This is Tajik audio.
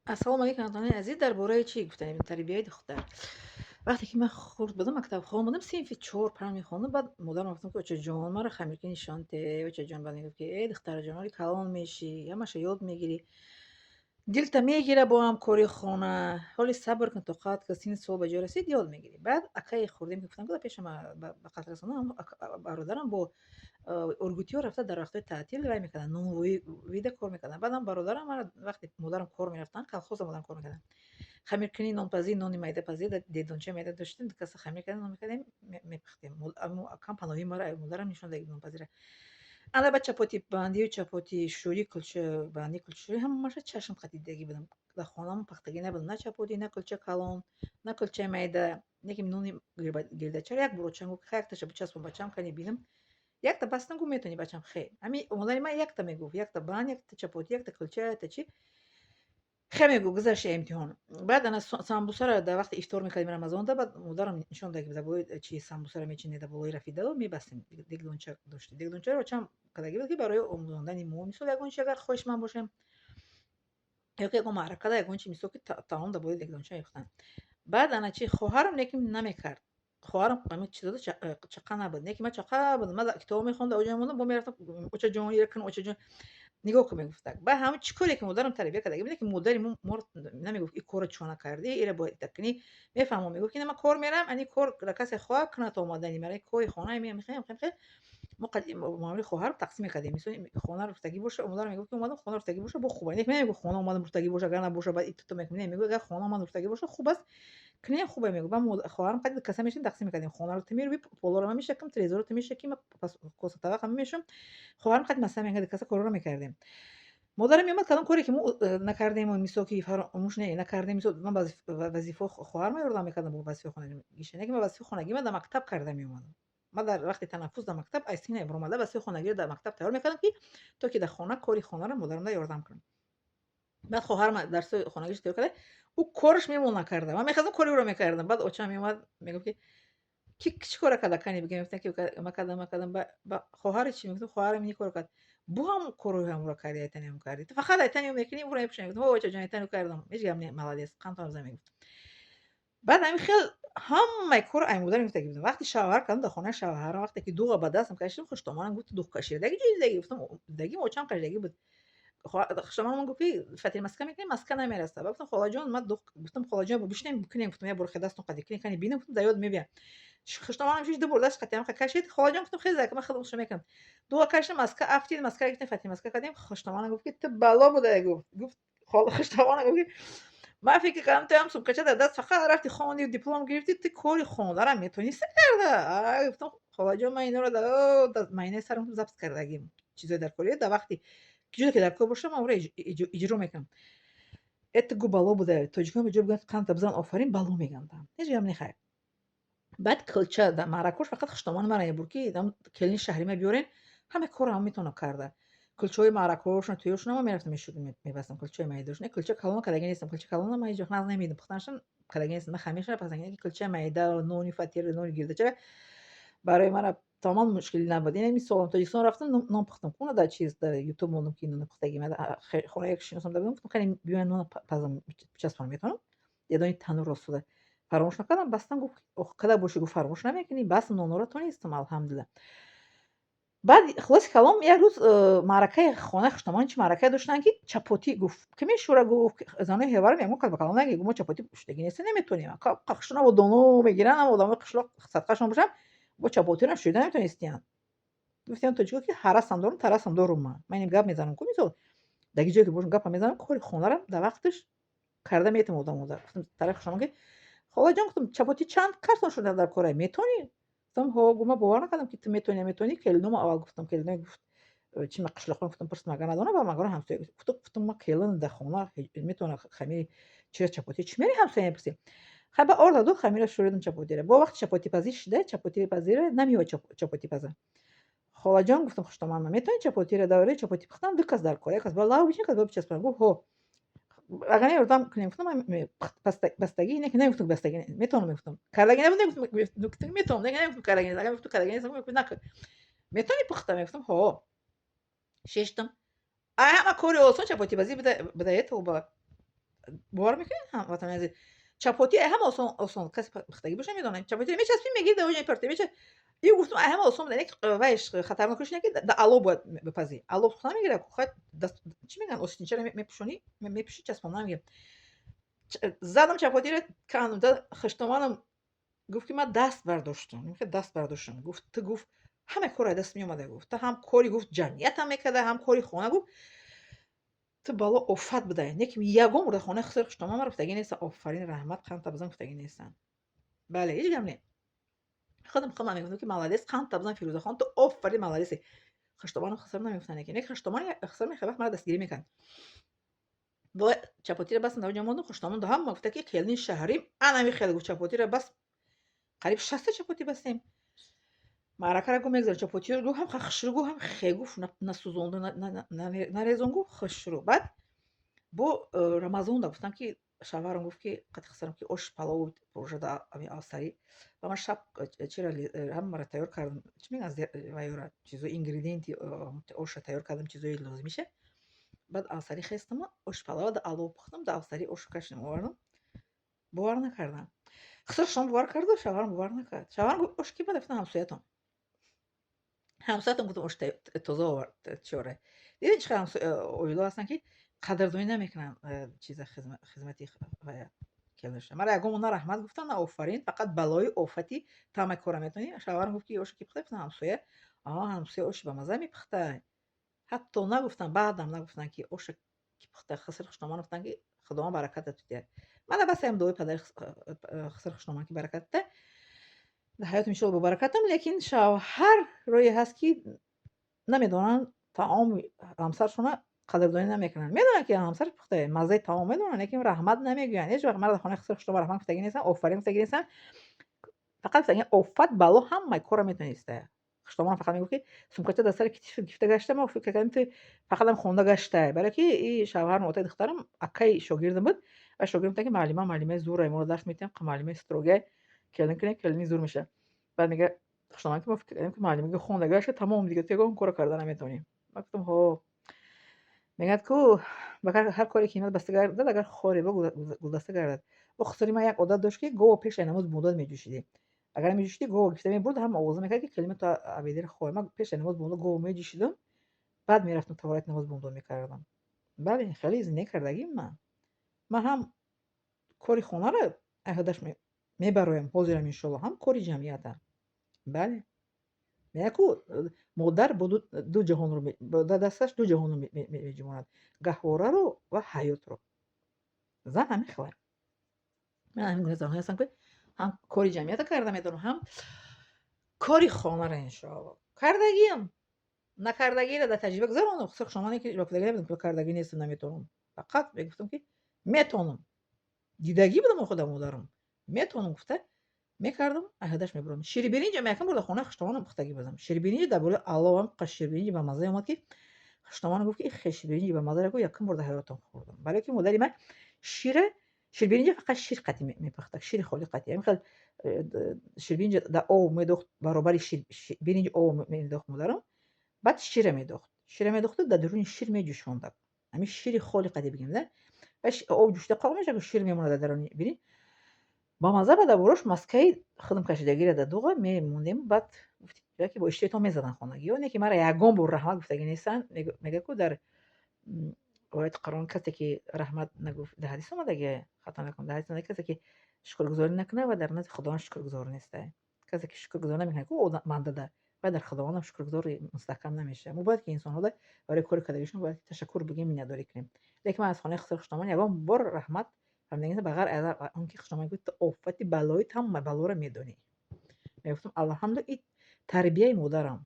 السلام علیکم خانم عزیز. درباره چی گفتنیم؟ تربیت دختر. وقتی که من خورد بودم مکتب خواندم صنف 4 5 میخوندم، بعد مادرم گفتم که بچه جان مرا خمیر کنی شانته بچه جان، بعد میگفت که ای دختر جان ولی کلان میشی همش یاد میگیری، دلت میگیره با هم کاری خانه، حالی صبر کن تا قد که سین سال به جا رسید یاد میگیری. بعد اکای خوردیم که گفتم که پیش ما به قطر رسوندم، برادرم با ارگوتیو رفته در وقت تعطیل رای میکردن نون ویده کار میکردن. بعدم برادرم مرا وقتی مادرم کار میرفتن کلخوز مادرم کار میکردن، خمیرکنی نانپزی نانی میده‌پزی دیدونچه میده داشتیم کسی خمیر کردن نان میکردیم میپختیم. اما کم پناهی مرا مادرم نشون داد نانپزی را. انا چپاتی بندی و چپاتی شوری کلچه بندی کلچه شوری همش چشم خدیدگی بودم. در خانم پختگی نبود، نه چپاتی نه کلچه کلان نه کلچه میده نکیم نونی گرده چرا یک بروچنگو خیلی تشه بچسبم بچم کنی بینم یک تا بستن گو میتونی بچم خیر امی اونایی من یک تا میگفت یک تا بان یک تا چپاتی یک تا کلچه تا چی خیلی میگو گذشته امتحان. بعد انا سامبوسا را در وقت افطار میکردیم رمضان ده، بعد مدارم نشون داد که باید چی سامبوسا را میچینه بالای رفیده و میبستیم دیگ دونچه داشت دیگ دونچه رو چم کداگی بود که برای آموزاندن مو میسو یگون چی اگر خوش من باشم یا که یگون معرکه ده یگون چی میسو که تمام ده باید دیگ دونچه میختن. بعد انا چی خواهرم نکیم نمیکرد، خواهرم همین چیزا چقه نبود نکی من چقه بود من کتاب میخوندم اوجا موندم با میرفتم اوچا جان یکن اوچا جان نگاه که میگفتن بعد همه چی کاری که مادرم تربیت کرده بود که مادری ما نمیگفت این کار چونه کردی ایره باید تکنی میفهمم میگفت که من کار میرم انی کار کسی خواه کنه تا اومدنی مرا کوی خانه میخوام خیلی ما معامله خواهر رو تقسیم کردیم مثلا خانه رفتگی باشه مادرم میگفت که اومدم خانه رفتگی باشه با خوبه نمیگفت خانه اومدم رفتگی باشه اگر نباشه بعد تو میگم میگه اگر خانه اومدم رفتگی باشه خوب است کنه خوبه میگه با خواهرم قد قسم میشیم تقسیم کردیم خانه رو تمیر بی پولارا من میشکم تریزور رو میشکیم پس کوسه طبق هم میشم خواهرم قد مثلا میگه کسا کارو رو میکردیم. مادرم میومد کدام کاری که ما نکردیم و میساکی فراموش نکردیم میسود من وظیفه خواهرم یordam میکردم با وظیفه خانگی که من وظیفه خانگی من در مکتب کرده میومدم. ما در وقت تنفس در مکتب ایسین ابرام وظیفه خانگی رو در مکتب تیار میکردم که تا که در خانه کاری خانه رو مادرم یordam کنم. بعد خواهرم درس خانگیش تیار کرده او کارش میمون نکرده من میخواستم کاری رو میکردم. بعد اوچا میومد میگفت که کی چیکار کرده کنی بگم گفتن که ما کردم با خواهر چی میگفتم خواهرم این کار کرد بو هم کارو هم رو کردی ایتنی هم کردی تو فقط ایتنی هم میکنی برو پیش میگفتم هو چه جان ایتنی کردم هیچ گم نه مالادیس قانتم زمین. بعد همین خیلی همه کار ای مادر میگفت که وقتی شوهر کردم در خانه شوهر وقتی که دوغ به دستم کشیدم خوش تو گفت دوغ کشید دیگه چیز دیگه گفتم دیگه موچم کشیدگی بود. شما من گفت فتیر مسکن میکنی مسکن نمیرسه گفتم خاله جان من گفتم خاله جان بشنیم بکنیم گفتم یا برو خداستون قدی کنی ببینم گفتم زیاد میبینم خشتمانم شش دو برداشت قطعا کشید خواجم گفتم خیلی زکه من خودم شو میکنم دو کشم مسکه افتید مسکه گفتم فاطمه مسکه کردیم خشتمانم گفت که تو بالا بوده گفت خال خشتمانم گفت ما فکر کردم تو هم سوکچه در دست فقط رفتی خوندی و دیپلم گرفتی تو کاری خونده را میتونی کرده گفتم خواجه من اینا رو در مینه سرم ضبط کردگیم چیزای در کاری در وقتی که در کار باشم اون رو اجرا میکنم ات بالا بوده توجیکا به جا بگن قند بزن آفرین بالا میگن هیچ هم نخیر. بعد کلچه در معرکش فقط خشتمان مرا برکی دم کلین شهری ما بیارین همه کار هم میتونه کرده کلچه های معرکش تویش نما میرفتم میشد میبستم کلچه میدهش نه کلچه کلان کدگی نیستم کلچه کلان ما هیچ وقت نمیدم پختنشم کدگی نیستم من همیشه پس اینکه کلچه میده و نونی فطیر نونی گرده چرا برای من تمام مشکلی نبود یعنی سوالم تاجیکستان رفتم نان پختم خونه در چیز در یوتیوب موندم که نان پختگی من خونه یک شینوسم دادم گفتم کنیم بیاین نان پزم چسبم میتونم یه دونه تنور رسوده فراموش نکردم بستن گفت کدا باشی گفت فراموش نمیکنی بس نونورا تو نیستم الحمدلله. بعد خلاص کلام یک روز معرکه خانه خشتمان چی معرکه داشتن که چپاتی گفت که میشوره گفت زنه هوار میگم که بکلام نگی ما چپاتی پشتگی نیست نمیتونیم قخشنا با دونو میگیرن اما دونو قشلا صدقشون باشم با چپاتی رو شده نمیتونستین گفتم تو چیکار که هرسم دارم ترسم دارم من این گپ میزنم که میسو دیگه جایی که باشم گپ میزنم کاری خونه رو در وقتش کرده میتم گفتم طرف شما که خاله جان گفتم چپاتی چند کارتون شده در کره میتونی گفتم ها گفتم باور نکردم که تو میتونی کلنوم اول گفتم کلنوم گفت چی مقشلخون گفتم پرس مگه ندونه با مگه همسایه گفتم ما کلن در خونه میتونه خمیر چه چپاتی چی میری همسایه پرسی خب آردا دو خمیر شوردن چپاتی رو با وقت چپاتی پزی شده چپاتی پزی نمیاد چپاتی پزه خاله جان گفتم خوش تمام میتونی چپاتی رو دوره چپاتی پختم دو کس در کره کس بالا بچین کس بچسبن گفت هو اگر یردم کنیم گفتم من بستگی اینه که نمیگفتم بستگی میتونم میگفتم کارگی نمیگفتم میتونم نمیگفتم کارگی اگر میگفتم کارگی نمیگفتم نکن میتونی پختم میگفتم ها ششتم همه کاری آسان چپاتی بازی بدایت و با باور میکنین هموطن عزیز چپاتی هم آسان کسی پختگی باشه میدونن چپاتی میچسبین میگید در وجه پرتی میشه یه گفتم هم آسان بودن یک وایش خطرناکش نه که در آلو باید بپزی آلو خود نمیگیره خود دست چی میگن اوستین چرا میپوشونی میپوشی چسبون نمیگه زدم چپاتی رو کندم خشتمانم گفت که من دست برداشتم میگه دست برداشتم گفت تو گفت همه کار دست می اومده گفت تا هم کاری گفت جمعیت هم میکرده هم کاری خونه گفت تو بالا افت بده یکی یگم رو خونه خسر خشتمام رو فتگی نیست آفرین رحمت قند تبزن فتگی نیستن بله هیچ گم نه خودم میگفتم که مالادیس قند تبزن فیروزه خان تو آفرین مالادیسی خشتمانم خسر نمیفتنه که نه خشتمان خسر میخواد وقت مرا دستگیری میکن با چپاتی رو بس نوجه موندم خشتمان ده هم گفته که کلین شهریم انا خیلی گفت چپاتی رو بس قریب 60 چپاتی بستیم معرکه را گو میگذاره چپاتی رو گو هم خشرو گو هم خیگوف نسوزونده نریزون خشرو بعد бо рамазон гуфтам ки шавҳарам гуфт ки қад хисарам ки ош палов пурӯша да ами авсарӣ ва ман шаб чира ҳамаро тайёр кардам чӣ мегӯянд ваёра чизои ингредиенти оша тайёр кардам чизои лозимиша баъд авсарӣ хестама ош палава да алов пухтам да авсарӣ ошу кашидам овардам бовар накардам хисар шом бовар карду шавҳарам бовар накард шавҳарам гуфт ош ки буда гуфтам ҳамсоятам гуфтам ош тоза овард чора дидед чӣ қадр оила ҳастанд ки қадрдонӣ намекунанд чиза хизмати келаша мара ягон на раҳмат гуфтам на офарин фақат балои офати тамаи кора метавонӣ шавҳарам гуфт ки оша ки пухта гуфтам ҳамсоя ҳамсоя оши ба маза мепухтай ҳатто нагуфтам баъдам нагуфтанд ки оша ки пухта хиср хушноман гуфтанд ки худованд баракат датуде мана басаям дуои падари хиср хушноман ки баракат дата дар ҳаётам иншолло бо баракатам лекин шавҳар рое ҳаст ки намедонанд таоми ҳамсаршона қадрдонӣ намекунанд медонанд ки ҳамсар пухтае маззаи таом медонанд лекин раҳмат намегӯянд ҳеҷ вақт мара дар хонаи хиср хушнома раҳмат гуфтагӣ нестанд офарин гуфтагӣ нестанд фақат гуфтагӣ офат бало ҳамаи корро метавонӣ истая хушноман фақат мегӯфт ки сумкача дар сари китиф гифта гаштам мо фикр кардам ту фақатам хонда гаштай барое ки и шавҳарам отаи духтарам акаи шогирдам буд ва шогирдам гуфта ки маълимаи зӯрае маро дарс медиҳам маълимаи строгае келин кунед келини зӯр меша баъд мега хушноман ки мо фикр кардем ки маълимаги хонда гашта тамом дигар ту ягон корро карда наметавонем ман гуфтам ҳо мегӯяд ку ба ҳар коре ки ҳимат баста гардад агар хоребо гулдаста гардад бо хусари ман як одат дошт ки гово пешаи намоз бунудод меҷӯшидӣ агар намеҷӯшидӣ гово гирифта мебурд ҳам овоза мекард ки калима ту абедиро хоҳӣ ман пешаи намоз бунудод гово меҷӯшидам баъд мерафтам таворати намоз бунудод мекардам бале хеле зиндагӣ кардагим ман ҳам кори хонаро аҳдаш мебароям ҳозирам иншолло ҳам кори ҷамъиятам бале меяку модар бо ду ҷаҳонро бо дасташ ду ҷаҳонро меҷумонад гаҳвораро ва ҳаётро зан ҳамин хела ман ҳамин гуна занҳое ҳастам ки ҳам кори ҷамъиятро карда медонам ҳам кори хонаро иншоалло кардагиам накардагиро дар таҷриба гузаронам хуср шомоне ки ҷавобдагӣ намедодам кардагӣ нестам наметавонам фақат мегуфтам ки метавонам дидагӣ будам охода модарам метавонам гуфта мекардам аҳдаш мебурдам ширибиринҷ якум бор дар хонаи хуштомонам пухтагӣ бурдам ширибиринҷи дар болаи аловам ширибиринҷи ба маззае омад ки хуштомонам гуфт ки ширибиринҷи ба маззаро якум бор дар ҳаётам хӯрдам барое ки модари ман ширибиринҷи фақат шир қатӣ мепухтад шири холи қатӣ ҳамин хел ширибиринҷи дар об медохт баробари биринҷи об медохт модарам баъд шира медохту дар дурӯни шир меҷӯшондад ҳамин шири холи қатӣ бигем да об ҷӯшида қоқ мешавад шир мемонад дар даруни биринҷ ба мазза ба дарборааш маскаи худам кашидагиро дар дуға мемондем баъд гуфт ки бо иштиҳом мезадан хонагӣ не ки мара ягон бор раҳмат гуфтагӣ нестанд мега ку дар ояти Қуръон касе ки раҳмат нагуфт дар ҳадис омадагӣ хато накунам дар ҳадис омадаги касе ки шукргузорӣ накунад ва дар назди худованд шукргузор нестае касе ки шукргузорӣ намекунад ку бандада ва дар худовандам шукргузори мустаҳкам намешавад мо бояд ки инсонҳо барои кори кардагишон бояд ташаккур бигӯем миннатдорӣ кунем лекин ман аз хонаи хиср хушномон ягон бор раҳмат ба ғайр аз он ки хушномон гуфт офати балои ҳама балоро медонӣ мегуфтам алҳамду ин тарбияи модарам